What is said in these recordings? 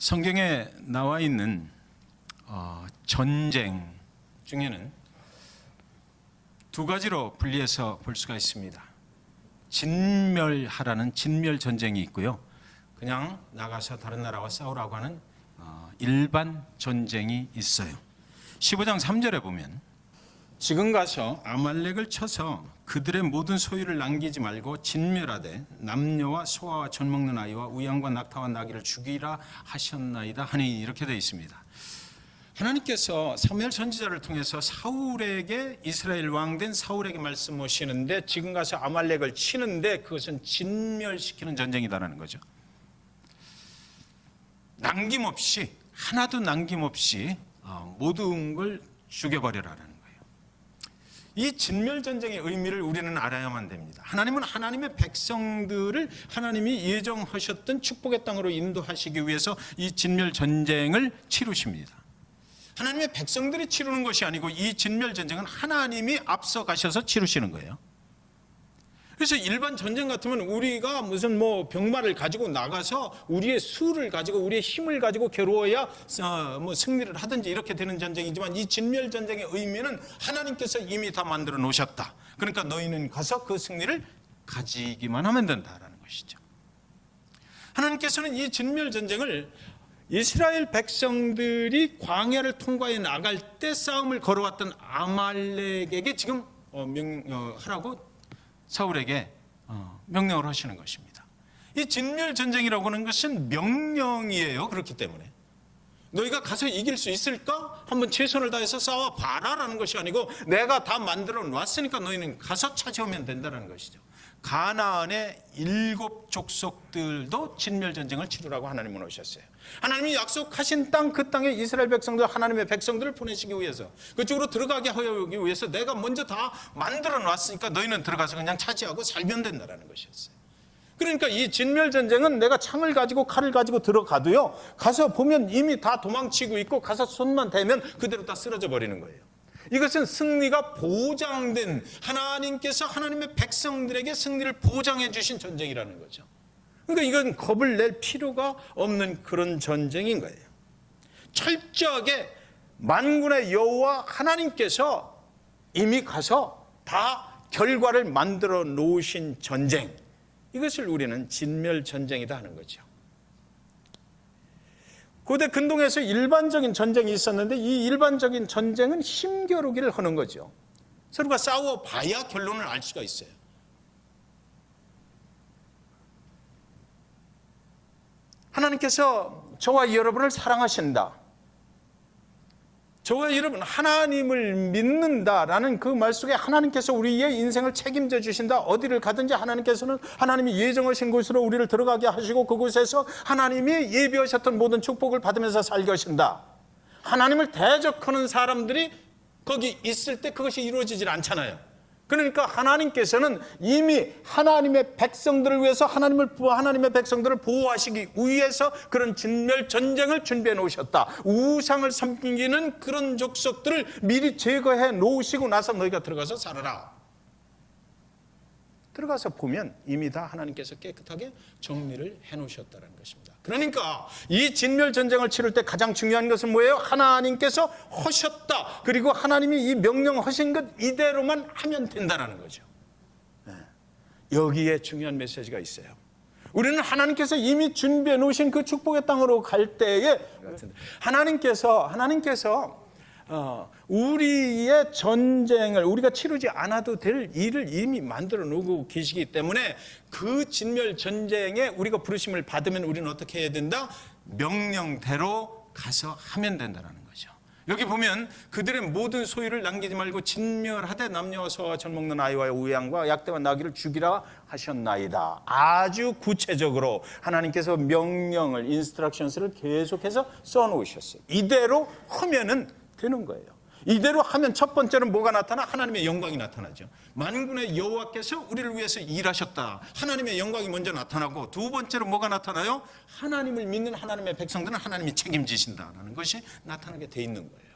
성경에 나와 있는 전쟁 중에는 두 가지로 분리해서 볼 수가 있습니다. 진멸하라는 진멸 전쟁이 있고요. 그냥 나가서 다른 나라와 싸우라고 하는 일반 전쟁이 있어요. 15장 3절에 보면 지금 가서 아말렉을 쳐서 그들의 모든 소유를 남기지 말고 진멸하되 남녀와 소아와 젖 먹는 아이와 우양과 낙타와 나귀를 죽이라 하셨나이다 하니 이렇게 되어 있습니다. 하나님께서 사무엘 선지자를 통해서 사울에게 이스라엘 왕 된 사울에게 말씀하시는데 지금 가서 아말렉을 치는데 그것은 진멸시키는 전쟁이다라는 거죠. 남김없이 하나도 남김없이 모든 걸 죽여버려라는 거예요. 이 진멸전쟁의 의미를 우리는 알아야만 됩니다. 하나님은 하나님의 백성들을 하나님이 예정하셨던 축복의 땅으로 인도하시기 위해서 이 진멸전쟁을 치루십니다. 하나님의 백성들이 치르는 것이 아니고 이 진멸전쟁은 하나님이 앞서 가셔서 치르시는 거예요. 그래서 일반 전쟁 같으면 우리가 무슨 병마를 가지고 나가서 우리의 수를 가지고 우리의 힘을 가지고 겨루어야 승리를 하든지 이렇게 되는 전쟁이지만 이 진멸 전쟁의 의미는 하나님께서 이미 다 만들어 놓으셨다. 그러니까 너희는 가서 그 승리를 가지기만 하면 된다라는 것이죠. 하나님께서는 이 진멸 전쟁을 이스라엘 백성들이 광야를 통과해 나갈 때 싸움을 걸어왔던 아말렉에게 지금 하라고 사울에게 명령을 하시는 것입니다. 이 진멸전쟁이라고 하는 것은 명령이에요. 그렇기 때문에 너희가 가서 이길 수 있을까? 한번 최선을 다해서 싸워봐라라는 것이 아니고 내가 다 만들어 놨으니까 너희는 가서 차지하면 된다는 것이죠. 가나안의 7 족속들도 진멸전쟁을 치르라고 하나님은 오셨어요. 하나님이 약속하신 땅, 그 땅에 이스라엘 백성들, 하나님의 백성들을 보내시기 위해서 그쪽으로 들어가게 하기 위해서 내가 먼저 다 만들어 놨으니까 너희는 들어가서 그냥 차지하고 살면 된다는 것이었어요. 그러니까 이 진멸전쟁은 내가 창을 가지고 칼을 가지고 들어가도요, 가서 보면 이미 다 도망치고 있고 가서 손만 대면 그대로 다 쓰러져 버리는 거예요. 이것은 승리가 보장된, 하나님께서 하나님의 백성들에게 승리를 보장해 주신 전쟁이라는 거죠. 그러니까 이건 겁을 낼 필요가 없는 그런 전쟁인 거예요. 철저하게 만군의 여호와 하나님께서 이미 가서 다 결과를 만들어 놓으신 전쟁, 이것을 우리는 진멸전쟁이다 하는 거죠. 고대 근동에서 일반적인 전쟁이 있었는데 이 일반적인 전쟁은 힘겨루기를 하는 거죠. 서로가 싸워봐야 결론을 알 수가 있어요. 하나님께서 저와 여러분을 사랑하신다, 저와 여러분 하나님을 믿는다라는 그 말 속에 하나님께서 우리의 인생을 책임져 주신다. 어디를 가든지 하나님께서는 하나님이 예정하신 곳으로 우리를 들어가게 하시고 그곳에서 하나님이 예비하셨던 모든 축복을 받으면서 살게 하신다. 하나님을 대적하는 사람들이 거기 있을 때 그것이 이루어지질 않잖아요. 그러니까 하나님께서는 이미 하나님의 백성들을 위해서 하나님의 백성들을 보호하시기 위해서 그런 진멸 전쟁을 준비해 놓으셨다. 우상을 섬기는 그런 족속들을 미리 제거해 놓으시고 나서 너희가 들어가서 살아라. 들어가서 보면 이미 다 하나님께서 깨끗하게 정리를 해 놓으셨다는 것입니다. 그러니까 이 진멸 전쟁을 치를 때 가장 중요한 것은 뭐예요? 하나님께서 하셨다. 그리고 하나님이 이 명령하신 것 이대로만 하면 된다는 거죠. 여기에 중요한 메시지가 있어요. 우리는 하나님께서 이미 준비해 놓으신 그 축복의 땅으로 갈 때에 하나님께서 우리의 전쟁을 우리가 치르지 않아도 될 일을 이미 만들어 놓고 계시기 때문에 그 진멸 전쟁에 우리가 부르심을 받으면 우리는 어떻게 해야 된다? 명령대로 가서 하면 된다는 거죠. 여기 보면 그들의 모든 소유를 남기지 말고 진멸하되 남녀와 소아와 젖 먹는 아이와 우양과 약대와 나귀를 죽이라 하셨나이다. 아주 구체적으로 하나님께서 명령을, 인스트럭션스를 계속해서 써놓으셨어요. 이대로 하면은 되는 거예요. 이대로 하면 첫 번째는 뭐가 나타나? 하나님의 영광이 나타나죠. 만군의 여호와께서 우리를 위해서 일하셨다. 하나님의 영광이 먼저 나타나고, 두 번째로 뭐가 나타나요? 하나님을 믿는 하나님의 백성들은 하나님이 책임지신다는 것이 나타나게 돼 있는 거예요.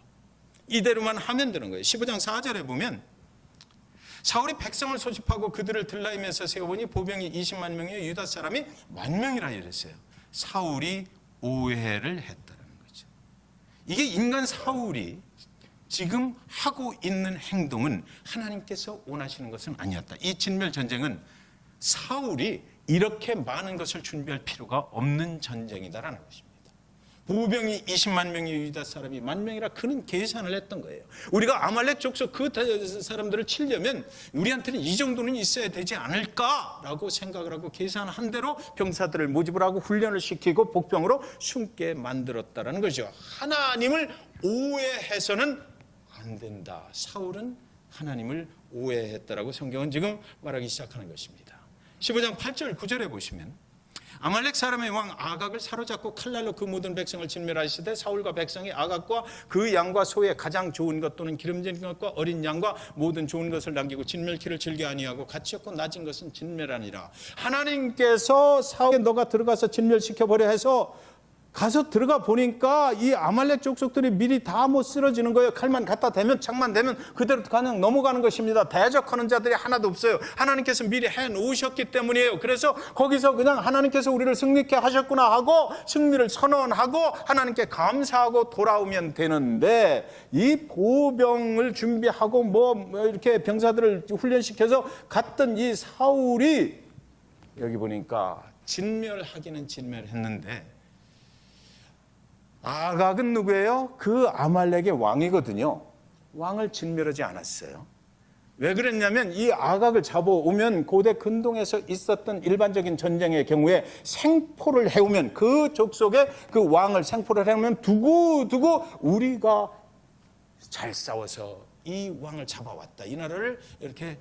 이대로만 하면 되는 거예요. 15장 4절에 보면 사울이 백성을 소집하고 그들을 들라임에서 세워보니 보병이 20만 명이요 유다 사람이 10,000명이라 이랬어요. 사울이 오해를 했다는 거죠. 이게 인간 사울이 지금 하고 있는 행동은 하나님께서 원하시는 것은 아니었다. 이 진멸 전쟁은 사울이 이렇게 많은 것을 준비할 필요가 없는 전쟁이다라는 것입니다. 보병이 20만 명이 유다 사람이 10,000명이라 그는 계산을 했던 거예요. 우리가 아말렉 족속 그 사람들을 치려면 우리한테는 이 정도는 있어야 되지 않을까라고 생각을 하고 계산한 대로 병사들을 모집을 하고 훈련을 시키고 복병으로 숨게 만들었다라는 거죠. 하나님을 오해해서는 안 된다. 사울은 하나님을 오해했다라고 성경은 지금 말하기 시작하는 것입니다. 15장 8절 9절에 보시면 아말렉 사람의 왕 아각을 사로잡고 칼날로 그 모든 백성을 진멸하시되 사울과 백성이 아각과 그 양과 소의 가장 좋은 것 또는 기름진 것과 어린 양과 모든 좋은 것을 남기고 진멸키를 즐겨 아니하고 가치없고 낮은 것은 진멸하니라. 하나님께서 사울에 너가 들어가서 진멸시켜버려 해서 가서 들어가 보니까 이 아말렉 족속들이 미리 다 못 쓰러지는 거예요. 칼만 갖다 대면 창만 대면 그대로 그냥 넘어가는 것입니다. 대적하는 자들이 하나도 없어요. 하나님께서 미리 해놓으셨기 때문이에요. 그래서 거기서 그냥 하나님께서 우리를 승리케 하셨구나 하고 승리를 선언하고 하나님께 감사하고 돌아오면 되는데, 이 보병을 준비하고 뭐 이렇게 병사들을 훈련시켜서 갔던 이 사울이 여기 보니까 진멸하기는 진멸했는데 아각은 누구예요? 그 아말렉의 왕이거든요. 왕을 진멸하지 않았어요. 왜 그랬냐면 이 아각을 잡아오면 고대 근동에서 있었던 일반적인 전쟁의 경우에 생포를 해오면 그 족속에 그 왕을 생포를 해오면 두고 우리가 잘 싸워서 이 왕을 잡아왔다, 이 나라를 이렇게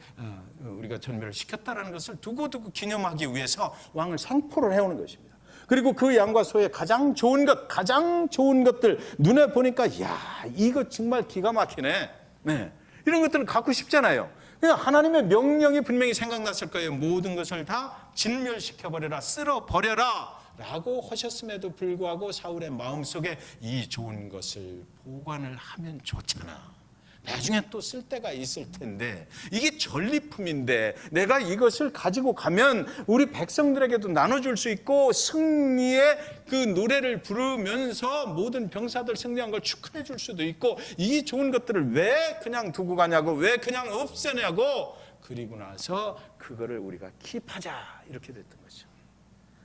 우리가 전멸을 시켰다라는 것을 두고 기념하기 위해서 왕을 생포를 해오는 것입니다. 그리고 그 양과 소의 가장 좋은 것들 눈에 보니까 야, 이거 정말 기가 막히네. 네. 이런 것들을 갖고 싶잖아요. 그냥 하나님의 명령이 분명히 생각났을 거예요. 모든 것을 다 진멸시켜버려라, 쓸어버려라 라고 하셨음에도 불구하고 사울의 마음속에 이 좋은 것을 보관을 하면 좋잖아, 나중에 또 쓸 때가 있을 텐데, 이게 전리품인데 내가 이것을 가지고 가면 우리 백성들에게도 나눠줄 수 있고 승리의 그 노래를 부르면서 모든 병사들 승리한 걸 축하해 줄 수도 있고, 이 좋은 것들을 왜 그냥 두고 가냐고, 왜 그냥 없애냐고, 그리고 나서 그거를 우리가 킵하자, 이렇게 됐던 거죠.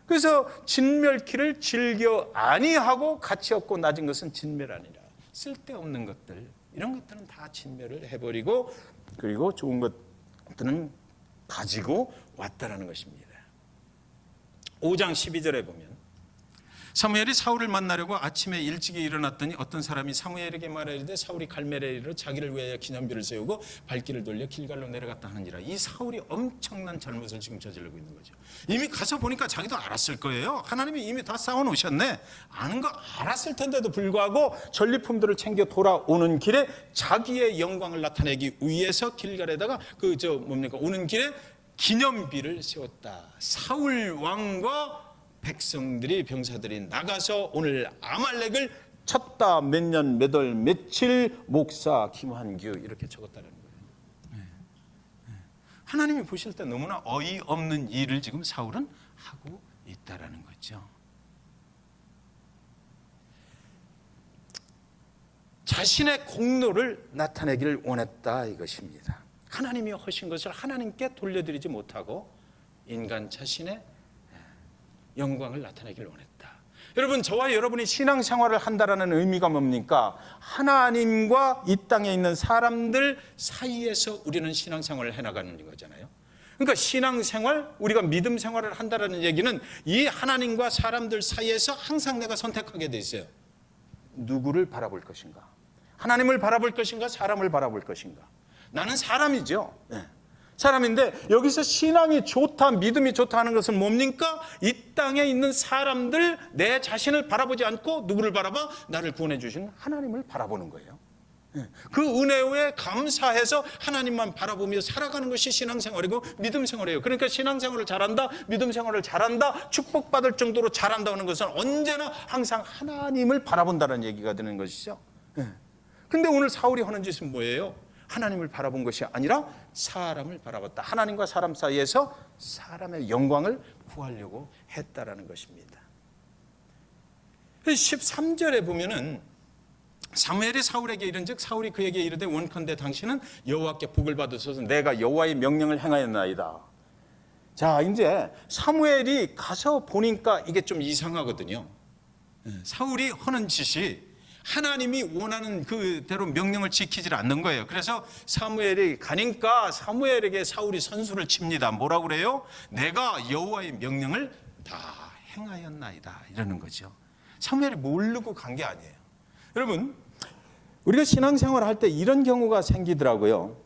그래서 진멸키를 즐겨 아니하고 가치 없고 낮은 것은 진멸 아니라, 쓸데없는 것들, 이런 것들은 다 진멸을 해버리고 그리고 좋은 것들은 가지고 왔다라는 것입니다. 5장 12절에 보면 사무엘이 사울을 만나려고 아침에 일찍이 일어났더니 어떤 사람이 사무엘에게 말하되 사울이 갈멜에 이르러 자기를 위하여 기념비를 세우고 발길을 돌려 길갈로 내려갔다 하느니라. 이 사울이 엄청난 잘못을 지금 저지르고 있는 거죠. 이미 가서 보니까 자기도 알았을 거예요. 하나님이 이미 다 쌓아놓으셨네. 아는 거 알았을 텐데도 불구하고 전리품들을 챙겨 돌아오는 길에 자기의 영광을 나타내기 위해서 길갈에다가 오는 길에 기념비를 세웠다. 사울 왕과 백성들이, 병사들이 나가서 오늘 아말렉을 쳤다. 몇 년, 몇 월, 며칠, 목사 김환규, 이렇게 적었다는 거예요. 하나님이 보실 때 너무나 어이없는 일을 지금 사울은 하고 있다라는 거죠. 자신의 공로를 나타내기를 원했다, 이것입니다. 하나님이 하신 것을 하나님께 돌려드리지 못하고 인간 자신의 영광을 나타내기를 원했다. 여러분, 저와 여러분이 신앙생활을 한다라는 의미가 뭡니까? 하나님과 이 땅에 있는 사람들 사이에서 우리는 신앙생활을 해나가는 거잖아요. 그러니까 신앙생활, 우리가 믿음 생활을 한다라는 얘기는 이 하나님과 사람들 사이에서 항상 내가 선택하게 돼 있어요. 누구를 바라볼 것인가? 하나님을 바라볼 것인가? 사람을 바라볼 것인가? 나는 사람이죠. 네. 사람인데 여기서 신앙이 좋다, 믿음이 좋다 하는 것은 뭡니까? 이 땅에 있는 사람들, 내 자신을 바라보지 않고 누구를 바라봐? 나를 구원해 주신 하나님을 바라보는 거예요. 그 은혜에 감사해서 하나님만 바라보며 살아가는 것이 신앙생활이고 믿음 생활이에요. 그러니까 신앙생활을 잘한다, 믿음 생활을 잘한다, 축복받을 정도로 잘한다는 것은 언제나 항상 하나님을 바라본다는 얘기가 되는 것이죠. 근데 오늘 사울이 하는 짓은 뭐예요? 하나님을 바라본 것이 아니라 사람을 바라봤다. 하나님과 사람 사이에서 사람의 영광을 구하려고 했다라는 것입니다. 그래서 13절에 보면은 사무엘이 사울에게 이른즉 사울이 그에게 이르되 원컨대 당신은 여호와께 복을 받으소서 내가 여호와의 명령을 행하였나이다. 자, 이제 사무엘이 가서 보니까 이게 좀 이상하거든요. 사울이 하는 짓이 하나님이 원하는 그대로 명령을 지키질 않는 거예요. 그래서 사무엘이 가니까 사무엘에게 사울이 선수를 칩니다. 뭐라고 그래요? 내가 여호와의 명령을 다 행하였나이다 이러는 거죠. 사무엘이 모르고 간 게 아니에요. 여러분, 우리가 신앙생활을 할 때 이런 경우가 생기더라고요.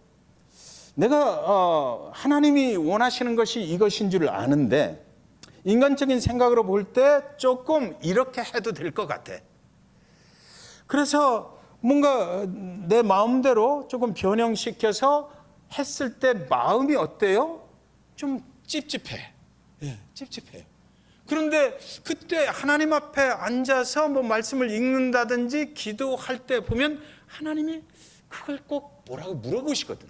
내가 하나님이 원하시는 것이 이것인 줄 아는데 인간적인 생각으로 볼 때 조금 이렇게 해도 될 것 같아. 그래서 뭔가 내 마음대로 조금 변형시켜서 했을 때 마음이 어때요? 좀 찝찝해. 찝찝해요. 그런데 그때 하나님 앞에 앉아서 뭐 말씀을 읽는다든지 기도할 때 보면 하나님이 그걸 꼭 뭐라고 물어보시거든.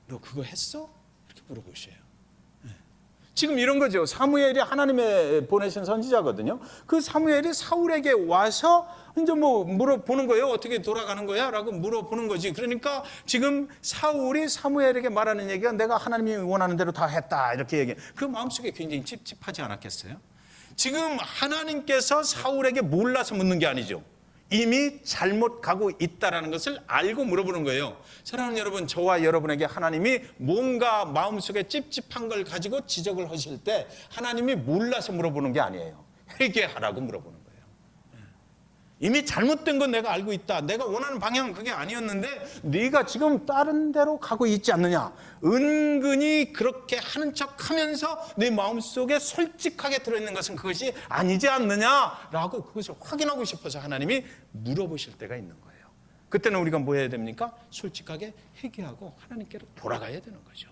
너 그거 했어? 이렇게 물어보셔요. 지금 이런 거죠. 사무엘이 하나님의 보내신 선지자거든요. 그 사무엘이 사울에게 와서 이제 뭐 물어보는 거예요. 어떻게 돌아가는 거야? 라고 물어보는 거지. 그러니까 지금 사울이 사무엘에게 말하는 얘기가 내가 하나님이 원하는 대로 다 했다. 이렇게 얘기해. 그 마음속에 굉장히 찝찝하지 않았겠어요? 지금 하나님께서 사울에게 몰라서 묻는 게 아니죠. 이미 잘못 가고 있다는 것을 알고 물어보는 거예요. 사랑하는 여러분, 저와 여러분에게 하나님이 뭔가 마음속에 찝찝한 걸 가지고 지적을 하실 때 하나님이 몰라서 물어보는 게 아니에요. 회개하라고 물어보는 거예요. 이미 잘못된 건 내가 알고 있다. 내가 원하는 방향은 그게 아니었는데 네가 지금 다른 데로 가고 있지 않느냐. 은근히 그렇게 하는 척하면서 네 마음속에 솔직하게 들어있는 것은 그것이 아니지 않느냐라고 그것을 확인하고 싶어서 하나님이 물어보실 때가 있는 거예요. 그때는 우리가 뭐 해야 됩니까? 솔직하게 회개하고 하나님께로 돌아가야 되는 거죠.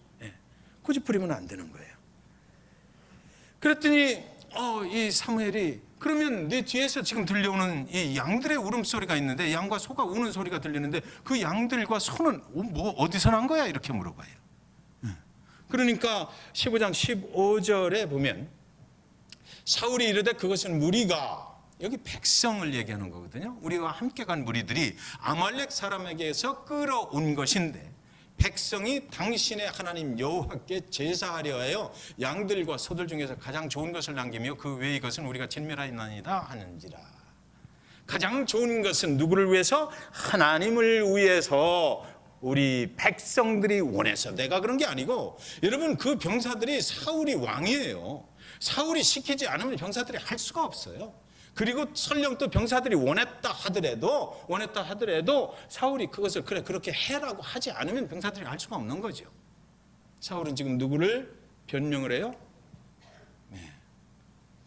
고집 부리면 안 되는 거예요. 그랬더니 이 사무엘이 그러면 내 뒤에서 지금 들려오는 이 양들의 울음소리가 있는데 양과 소가 우는 소리가 들리는데 그 양들과 소는 뭐 어디서 난 거야? 이렇게 물어봐요. 그러니까 15장 15절에 보면 사울이 이르되 그것은 무리가 여기 백성을 얘기하는 거거든요. 우리와 함께 간 무리들이 아말렉 사람에게서 끌어온 것인데 백성이 당신의 하나님 여호와께 제사하려 하여 양들과 소들 중에서 가장 좋은 것을 남기며 그 외의 것은 우리가 진멸하였나이다 하는지라. 가장 좋은 것은 누구를 위해서? 하나님을 위해서 우리 백성들이 원해서. 내가 그런 게 아니고 여러분, 그 병사들이 사울이 왕이에요. 사울이 시키지 않으면 병사들이 할 수가 없어요. 그리고 설령 또 병사들이 원했다 하더라도 사울이 그것을 그래 그렇게 해라고 하지 않으면 병사들이 할 수가 없는 거죠. 사울은 지금 누구를 변명을 해요?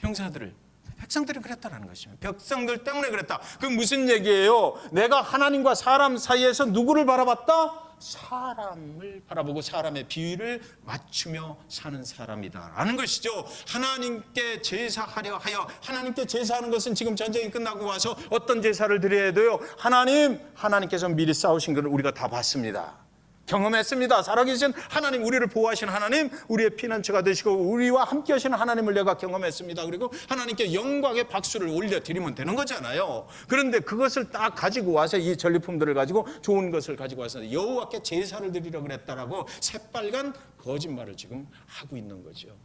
병사들을, 백성들이 그랬다라는 것이죠. 백성들 때문에 그랬다. 그 무슨 얘기예요? 내가 하나님과 사람 사이에서 누구를 바라봤다? 사람을 바라보고 사람의 비위를 맞추며 사는 사람이다라는 것이죠. 하나님께 제사하려 하여, 하나님께 제사하는 것은 지금 전쟁이 끝나고 와서 어떤 제사를 드려야 돼요? 하나님께서 미리 싸우신 걸 우리가 다 봤습니다. 경험했습니다. 살아계신 하나님, 우리를 보호하신 하나님, 우리의 피난처가 되시고 우리와 함께 하시는 하나님을 내가 경험했습니다. 그리고 하나님께 영광의 박수를 올려드리면 되는 거잖아요. 그런데 그것을 딱 가지고 와서 이 전리품들을 가지고 좋은 것을 가지고 와서 여호와께 제사를 드리려고 그랬다라고 새빨간 거짓말을 지금 하고 있는 거죠.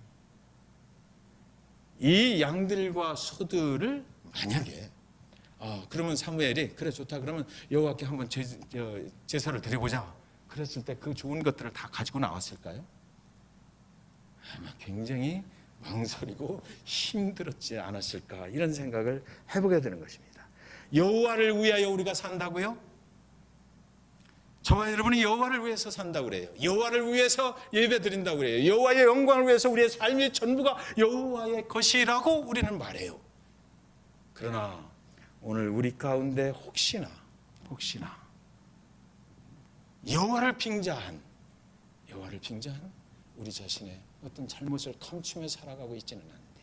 이 양들과 소들을 만약에 그러면 사무엘이 그래 좋다, 그러면 여호와께 한번 제사를 드려보자 그랬을 때 그 좋은 것들을 다 가지고 나왔을까요? 아마 굉장히 망설이고 힘들었지 않았을까, 이런 생각을 해보게 되는 것입니다. 여호와를 위하여 우리가 산다고요? 저와 여러분이 여호와를 위해서 산다고 그래요. 여호와를 위해서 예배 드린다고 그래요. 여호와의 영광을 위해서 우리의 삶의 전부가 여호와의 것이라고 우리는 말해요. 그러나 오늘 우리 가운데 혹시나 여호와를 빙자한 우리 자신의 어떤 잘못을 감추며 살아가고 있지는 않은데,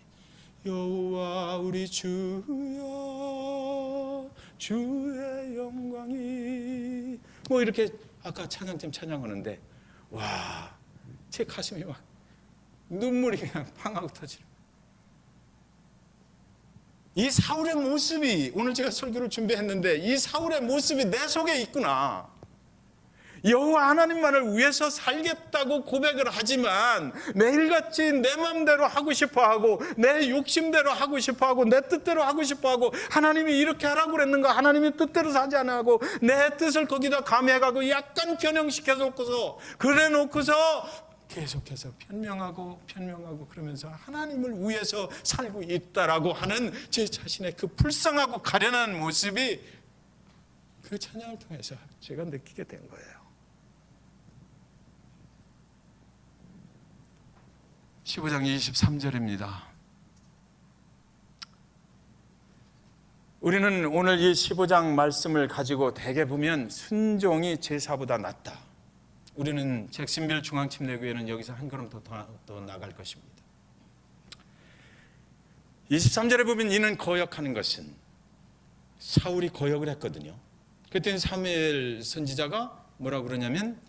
여호와 우리 주여 주의 영광이 뭐 이렇게 아까 찬양팀 찬양하는데 와, 제 가슴이 막 눈물이 그냥 팡하고 터지는. 이 사울의 모습이, 오늘 제가 설교를 준비했는데 이 사울의 모습이 내 속에 있구나. 여호와 하나님만을 위해서 살겠다고 고백을 하지만 매일같이 내 마음대로 하고 싶어하고 내 욕심대로 하고 싶어하고 내 뜻대로 하고 싶어하고, 하나님이 이렇게 하라고 그랬는가, 하나님이 뜻대로 사지 않아하고 내 뜻을 거기다 가미해가고 약간 변형시켜 놓고서 그래 놓고서 계속해서 변명하고 그러면서 하나님을 위해서 살고 있다라고 하는 제 자신의 그 불쌍하고 가련한 모습이 그 찬양을 통해서 제가 느끼게 된 거예요. 15장 23절입니다. 우리는 오늘 이 15장 말씀을 가지고 대개 보면 순종이 제사보다 낫다. 우리는 잭슨빌 중앙침례교회는 여기서 한 걸음 더 나갈 것입니다. 23절에 보면 이는 거역하는 것은, 사울이 거역을 했거든요. 그때는 사무엘 선지자가 뭐라고 그러냐면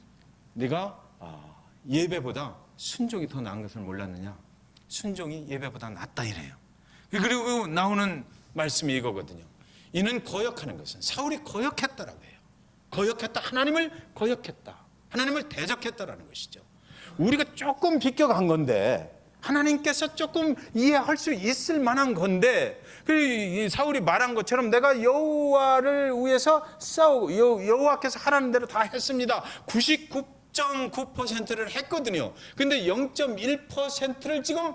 네가 예배보다 순종이 더 나은 것을 몰랐느냐, 순종이 예배보다 낫다 이래요. 그리고 나오는 말씀이 이거거든요. 이는 거역하는 것은, 사울이 거역했다라고 해요. 거역했다, 하나님을 거역했다, 하나님을 대적했다라는 것이죠. 우리가 조금 비껴간 건데, 하나님께서 조금 이해할 수 있을 만한 건데, 사울이 말한 것처럼 내가 여호와를 위해서 싸우고 여호와께서 하라는 대로 다 했습니다. 99.9%를 했거든요. 근데 0.1%를 지금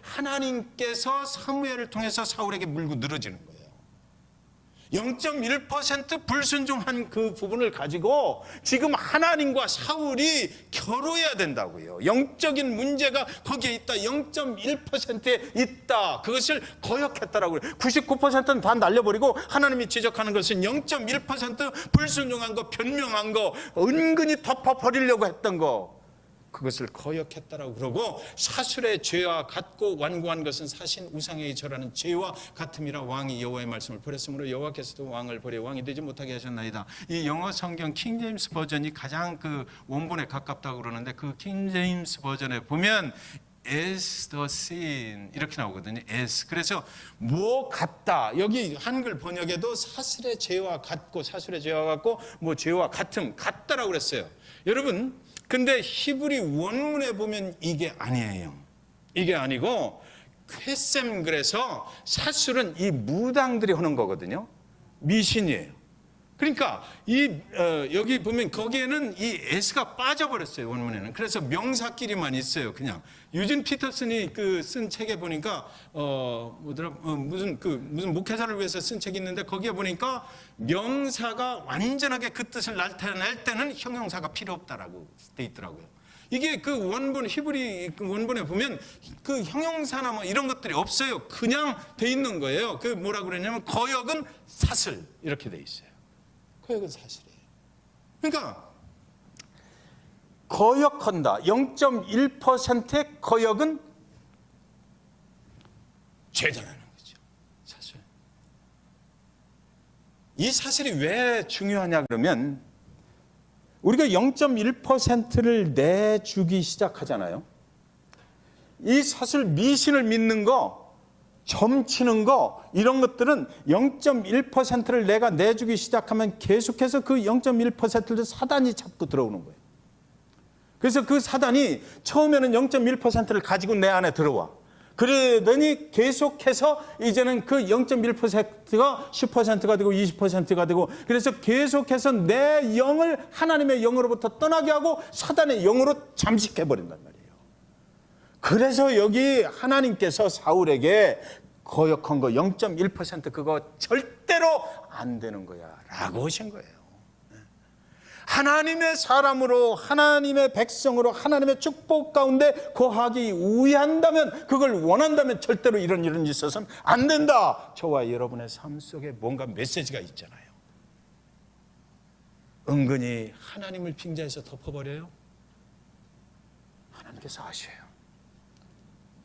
하나님께서 사무엘을 통해서 사울에게 물고 늘어지는 거예요. 0.1% 불순종한 그 부분을 가지고 지금 하나님과 사울이 겨루어야 된다고요. 영적인 문제가 거기에 있다. 0.1%에 있다. 그것을 거역했다라고 그래요. 99%는 다 날려버리고 하나님이 지적하는 것은 0.1% 불순종한 거, 변명한 거, 은근히 덮어버리려고 했던 거, 그것을 거역했다라고 그러고, 사술의 죄와 같고 완고한 것은 사신 우상에게 절하는 죄와 같음이라 왕이 여호와의 말씀을 버렸으므로 여호와께서도 왕을 버려 왕이 되지 못하게 하셨나이다. 이 영어 성경 킹제임스 버전이 가장 그 원본에 가깝다고 그러는데, 그 킹제임스 버전에 보면 as the sin 이렇게 나오거든요. as. 그래서 뭐 같다. 여기 한글 번역에도 사술의 죄와 같고, 사술의 죄와 같고 뭐 죄와 같음, 같다라고 그랬어요. 여러분, 근데 히브리 원문에 보면 이게 아니에요. 이게 아니고 쾌셈, 그래서 사술은 이 무당들이 하는 거거든요. 미신이에요. 그러니까 여기 보면 거기에는 이 s가 빠져버렸어요, 원문에는. 그래서 명사끼리만 있어요. 그냥 유진 피터슨이 쓴 책에 보니까 무슨 목회자를 위해서 쓴 책이 있는데, 거기에 보니까 명사가 완전하게 그 뜻을 나타낼 때는 형용사가 필요 없다라고 돼 있더라고요. 이게 그 원본, 히브리 원본에 보면 그 형용사나 뭐 이런 것들이 없어요. 그냥 돼 있는 거예요. 그 뭐라고 그러냐면 거역은 사슬 이렇게 돼 있어요. 거역은 사실이에요. 그러니까 거역한다. 0.1%의 거역은 죄다라는 거죠. 사실. 이 사실이 왜 중요하냐 그러면, 우리가 0.1%를 내주기 시작하잖아요. 이 사실 미신을 믿는 거, 점치는 거, 이런 것들은 0.1%를 내가 내주기 시작하면 계속해서 그 0.1%를 사단이 잡고 들어오는 거예요. 그래서 그 사단이 처음에는 0.1%를 가지고 내 안에 들어와. 그러더니 계속해서 이제는 그 0.1%가 10%가 되고 20%가 되고, 그래서 계속해서 내 영을 하나님의 영으로부터 떠나게 하고 사단의 영으로 잠식해버린단 말이에요. 그래서 여기 하나님께서 사울에게 거역한 거 0.1% 그거 절대로 안 되는 거야 라고 하신 거예요. 하나님의 사람으로, 하나님의 백성으로, 하나님의 축복 가운데 거하기 위한다면, 그걸 원한다면 절대로 이런 일이 있어서는 안 된다. 저와 여러분의 삶 속에 뭔가 메시지가 있잖아요. 은근히 하나님을 빙자해서 덮어버려요. 하나님께서 아셔요.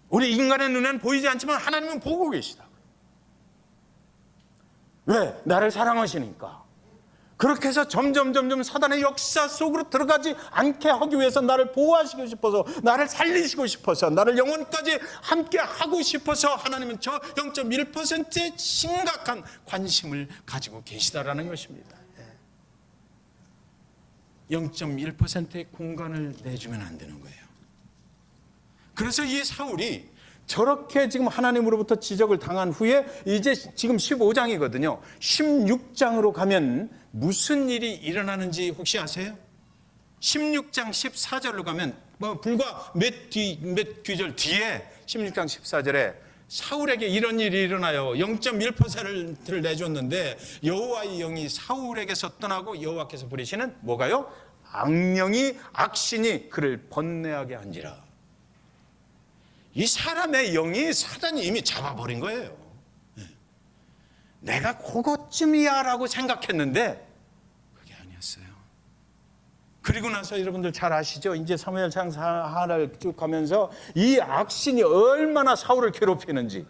우리 인간의 눈에는 보이지 않지만 하나님은 보고 계시다. 왜? 나를 사랑하시니까. 그렇게 해서 점점 사단의 역사 속으로 들어가지 않게 하기 위해서 나를 보호하시고 싶어서, 나를 살리시고 싶어서, 나를 영원까지 함께 하고 싶어서 하나님은 저 0.1%의 심각한 관심을 가지고 계시다라는 것입니다. 0.1%의 공간을 내주면 안 되는 거예요. 그래서 이 사울이 저렇게 지금 하나님으로부터 지적을 당한 후에 이제 지금 15장이거든요. 16장으로 가면 무슨 일이 일어나는지 혹시 아세요? 16장 14절로 가면 불과 몇 구절 뒤에 16장 14절에 사울에게 이런 일이 일어나요. 0.1%를 내줬는데 여호와의 영이 사울에게서 떠나고 여호와께서 부리시는 뭐가요? 악령이, 악신이 그를 번뇌하게 한지라. 이 사람의 영이 사단이 이미 잡아버린 거예요. 내가 그것쯤이야 라고 생각했는데 그게 아니었어요. 그리고 나서 여러분들 잘 아시죠? 이제 사무엘상 하나를 쭉 가면서 이 악신이 얼마나 사울을 괴롭히는지.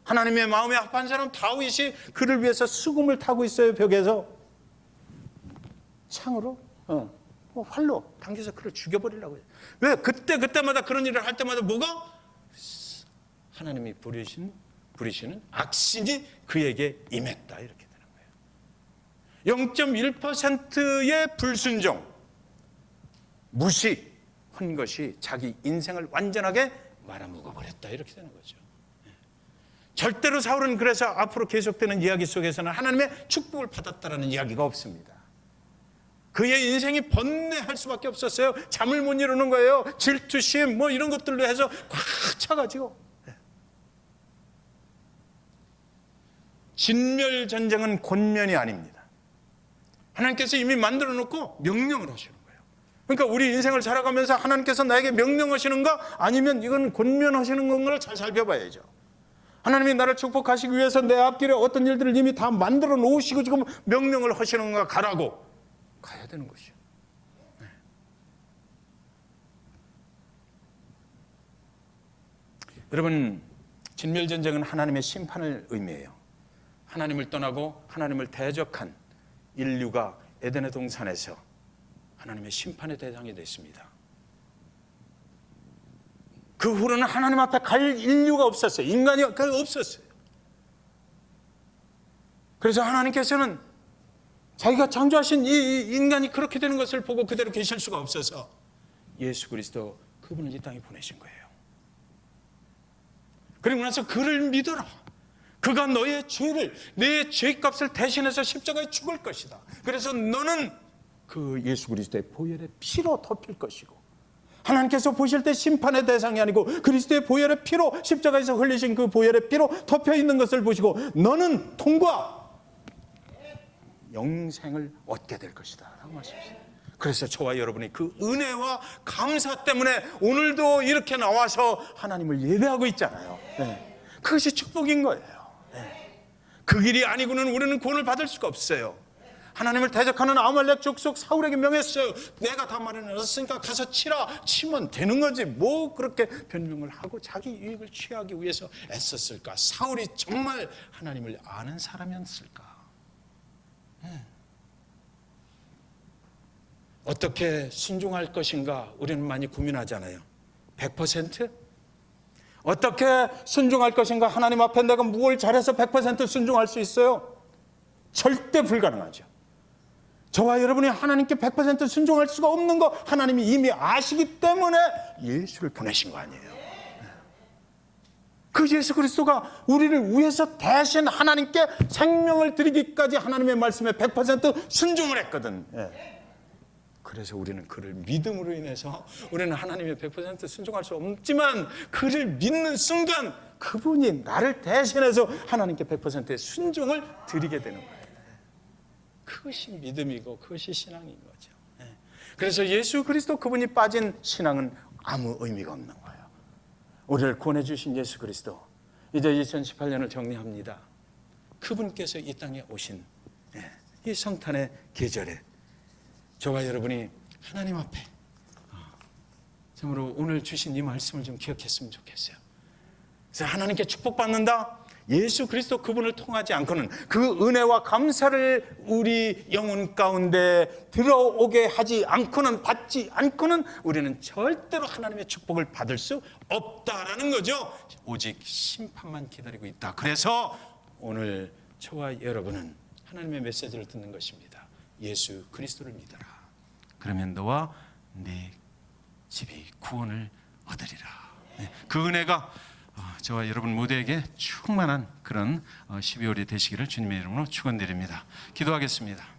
하나님의 마음에 합한 사람 다윗이 그를 위해서 수금을 타고 있어요. 벽에서 창으로 활로 당겨서 그를 죽여버리려고 해요. 왜? 그때마다 그런 일을 할 때마다 뭐가? 하나님이 부리시는 악신이 그에게 임했다, 이렇게 되는 거예요. 0.1%의 불순종, 무시 한 것이 자기 인생을 완전하게 말아먹어버렸다, 이렇게 되는 거죠. 절대로 사울은 그래서 앞으로 계속되는 이야기 속에서는 하나님의 축복을 받았다라는 이야기가 없습니다. 그의 인생이 번뇌할 수밖에 없었어요. 잠을 못 이루는 거예요. 질투심 이런 것들로 해서 꽉 차가지고. 진멸 전쟁은 권면이 아닙니다. 하나님께서 이미 만들어 놓고 명령을 하시는 거예요. 그러니까 우리 인생을 살아가면서 하나님께서 나에게 명령하시는가 아니면 이건 권면하시는 건가를 잘 살펴봐야죠. 하나님이 나를 축복하시기 위해서 내 앞길에 어떤 일들을 이미 다 만들어 놓으시고 지금 명령을 하시는 건가, 가라고 가야 되는 것이요. 네. 여러분, 진멸 전쟁은 하나님의 심판을 의미해요. 하나님을 떠나고 하나님을 대적한 인류가 에덴의 동산에서 하나님의 심판의 대상이 됐습니다. 그 후로는 하나님 앞에 갈 인류가 없었어요. 인간이 없었어요. 그래서 하나님께서는 자기가 창조하신 이 인간이 그렇게 되는 것을 보고 그대로 계실 수가 없어서 예수 그리스도 그분을 이 땅에 보내신 거예요. 그리고 나서 그를 믿어라. 그가 너의 죄를, 내 죄값을 대신해서 십자가에 죽을 것이다. 그래서 너는 그 예수 그리스도의 보혈의 피로 덮일 것이고, 하나님께서 보실 때 심판의 대상이 아니고 그리스도의 보혈의 피로, 십자가에서 흘리신 그 보혈의 피로 덮여 있는 것을 보시고 너는 통과 영생을 얻게 될 것이다 라고 말씀하셨어요. 그래서 저와 여러분이 그 은혜와 감사 때문에 오늘도 이렇게 나와서 하나님을 예배하고 있잖아요. 네. 그것이 축복인 거예요. 그 길이 아니고는 우리는 구원을 받을 수가 없어요. 하나님을 대적하는 아말렉 족속 사울에게 명했어요. 내가 다 마련해놨으니까 가서 치면 되는 거지. 뭐 그렇게 변명을 하고 자기 유익을 취하기 위해서 애썼을까? 사울이 정말 하나님을 아는 사람이었을까? 어떻게 순종할 것인가 우리는 많이 고민하잖아요. 100%? 어떻게 순종할 것인가? 하나님 앞에 내가 뭘 잘해서 100% 순종할 수 있어요? 절대 불가능하죠. 저와 여러분이 하나님께 100% 순종할 수가 없는 거 하나님이 이미 아시기 때문에 예수를 보내신 거 아니에요. 그 예수 그리스도가 우리를 위해서 대신 하나님께 생명을 드리기까지 하나님의 말씀에 100% 순종을 했거든. 그래서 우리는 그를 믿음으로 인해서 우리는 하나님의 100% 순종할 수 없지만 그를 믿는 순간 그분이 나를 대신해서 하나님께 100%의 순종을 드리게 되는 거예요. 그것이 믿음이고 그것이 신앙인 거죠. 그래서 예수 그리스도 그분이 빠진 신앙은 아무 의미가 없는 거예요. 우리를 구원해 주신 예수 그리스도, 이제 2018년을 정리합니다. 그분께서 이 땅에 오신 이 성탄의 계절에 저와 여러분이 하나님 앞에 참으로 오늘 주신 이 말씀을 좀 기억했으면 좋겠어요. 그래서 하나님께 축복받는다, 예수 그리스도 그분을 통하지 않고는, 그 은혜와 감사를 우리 영혼 가운데 들어오게 하지 않고는, 받지 않고는 우리는 절대로 하나님의 축복을 받을 수 없다라는 거죠. 오직 심판만 기다리고 있다. 그래서 오늘 저와 여러분은 하나님의 메시지를 듣는 것입니다. 예수 그리스도를 믿어라. 그러면 너와 네 집이 구원을 얻으리라. 그 은혜가 저와 여러분 모두에게 충만한 그런 12월이 되시기를 주님의 이름으로 축원드립니다. 기도하겠습니다.